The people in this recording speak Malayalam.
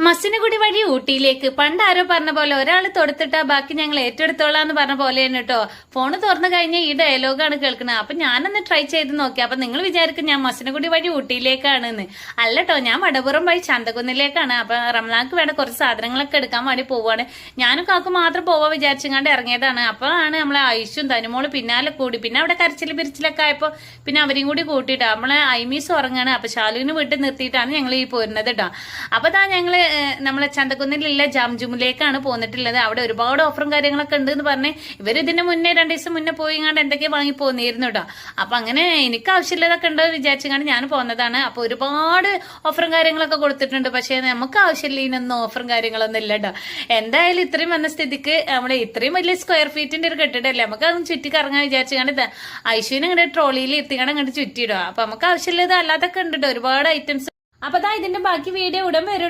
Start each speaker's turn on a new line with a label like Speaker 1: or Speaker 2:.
Speaker 1: മസിനഗുഡി വഴി ഊട്ടിയിലേക്ക് പണ്ട് ആരോ പറഞ്ഞ പോലെ ഒരാൾ തൊടുത്തിട്ടാ ബാക്കി ഞങ്ങൾ ഏറ്റെടുത്തോളാന്ന് പറഞ്ഞ പോലെ തന്നെ കേട്ടോ. ഫോണ് തുറന്നു കഴിഞ്ഞാൽ ഈ ഡയലോഗാണ് കേൾക്കുന്നത്. അപ്പൊ ഞാനൊന്ന് ട്രൈ ചെയ്ത് നോക്കി. അപ്പൊ നിങ്ങൾ വിചാരിക്കും ഞാൻ മസിനഗുഡി വഴി ഊട്ടിയിലേക്കാണെന്ന്. അല്ല കേട്ടോ, ഞാൻ വടപുറം വഴി ചന്തക്കുന്നിലേക്കാണ്. അപ്പൊ റംലാക്ക് വേണ്ട കുറച്ച് സാധനങ്ങളൊക്കെ എടുക്കാൻ വേണ്ടി പോവാണ്. ഞാനും കാക്കും മാത്രം പോവാ വിചാരിച്ചങ്ങാണ്ട് ഇറങ്ങിയതാണ്. അപ്പോഴാണ് നമ്മളെ ഐശും തനുമോള് പിന്നാലെ കൂടി. പിന്നെ അവിടെ കരച്ചിൽ പിരിച്ചിലൊക്കെ ആയപ്പോ പിന്നെ അവരെയും കൂടി കൂട്ടിയിട്ടാ. നമ്മളെ ഐമീസ് ഉറങ്ങാണ്. അപ്പൊ ശാലുവിന് വീട്ടിൽ നിർത്തിയിട്ടാണ് ഞങ്ങൾ ഈ പോരുന്നത് കേട്ടോ. അപ്പൊ ഞങ്ങള് നമ്മളെ ചന്തക്കുന്നിലുള്ള ജാംജുമിലേക്കാണ് പോന്നിട്ടുള്ളത്. അവിടെ ഒരുപാട് ഓഫറും കാര്യങ്ങളൊക്കെ ഉണ്ട് എന്ന് പറഞ്ഞ് ഇവർ ഇതിന്റെ മുന്നേ 2 ദിവസം മുന്നേ പോയിങ്ങാണ്ട് എന്തൊക്കെയാ വാങ്ങി പോന്നിരുന്നു കേട്ടോ. അപ്പൊ അങ്ങനെ എനിക്ക് ആവശ്യമില്ലതൊക്കെ ഉണ്ടോ വിചാരിച്ചാണ് ഞാൻ പോകുന്നതാണ്. അപ്പൊ ഒരുപാട് ഓഫറും കാര്യങ്ങളൊക്കെ കൊടുത്തിട്ടുണ്ട്. പക്ഷെ നമുക്ക് ആവശ്യമില്ല ഇതിനൊന്നും ഓഫറും കാര്യങ്ങളൊന്നും ഇല്ല കേട്ടോ. എന്തായാലും ഇത്രയും വന്ന സ്ഥിതിക്ക് നമ്മളെ ഇത്രയും വലിയ സ്ക്വയർ ഫീറ്റിന്റെ ഒരു കെട്ടിടല്ലേ, നമുക്ക് അതൊന്നും ചുറ്റി കറങ്ങാൻ വിചാരിച്ചാണ്ട് ഐശ്വര്യനെ ഇങ്ങോട്ട് ട്രോളിയിൽ എത്തിക്കാണ്ട് അങ്ങോട്ട് ചുറ്റിയിടുക. അപ്പൊ നമുക്ക് ആവശ്യമില്ലത് അല്ലാതൊക്കെ ഉണ്ട് ഒരുപാട് ഐറ്റംസ്. അപ്പൊ ഇതിന്റെ ബാക്കി വീഡിയോ ഉടൻ വരും.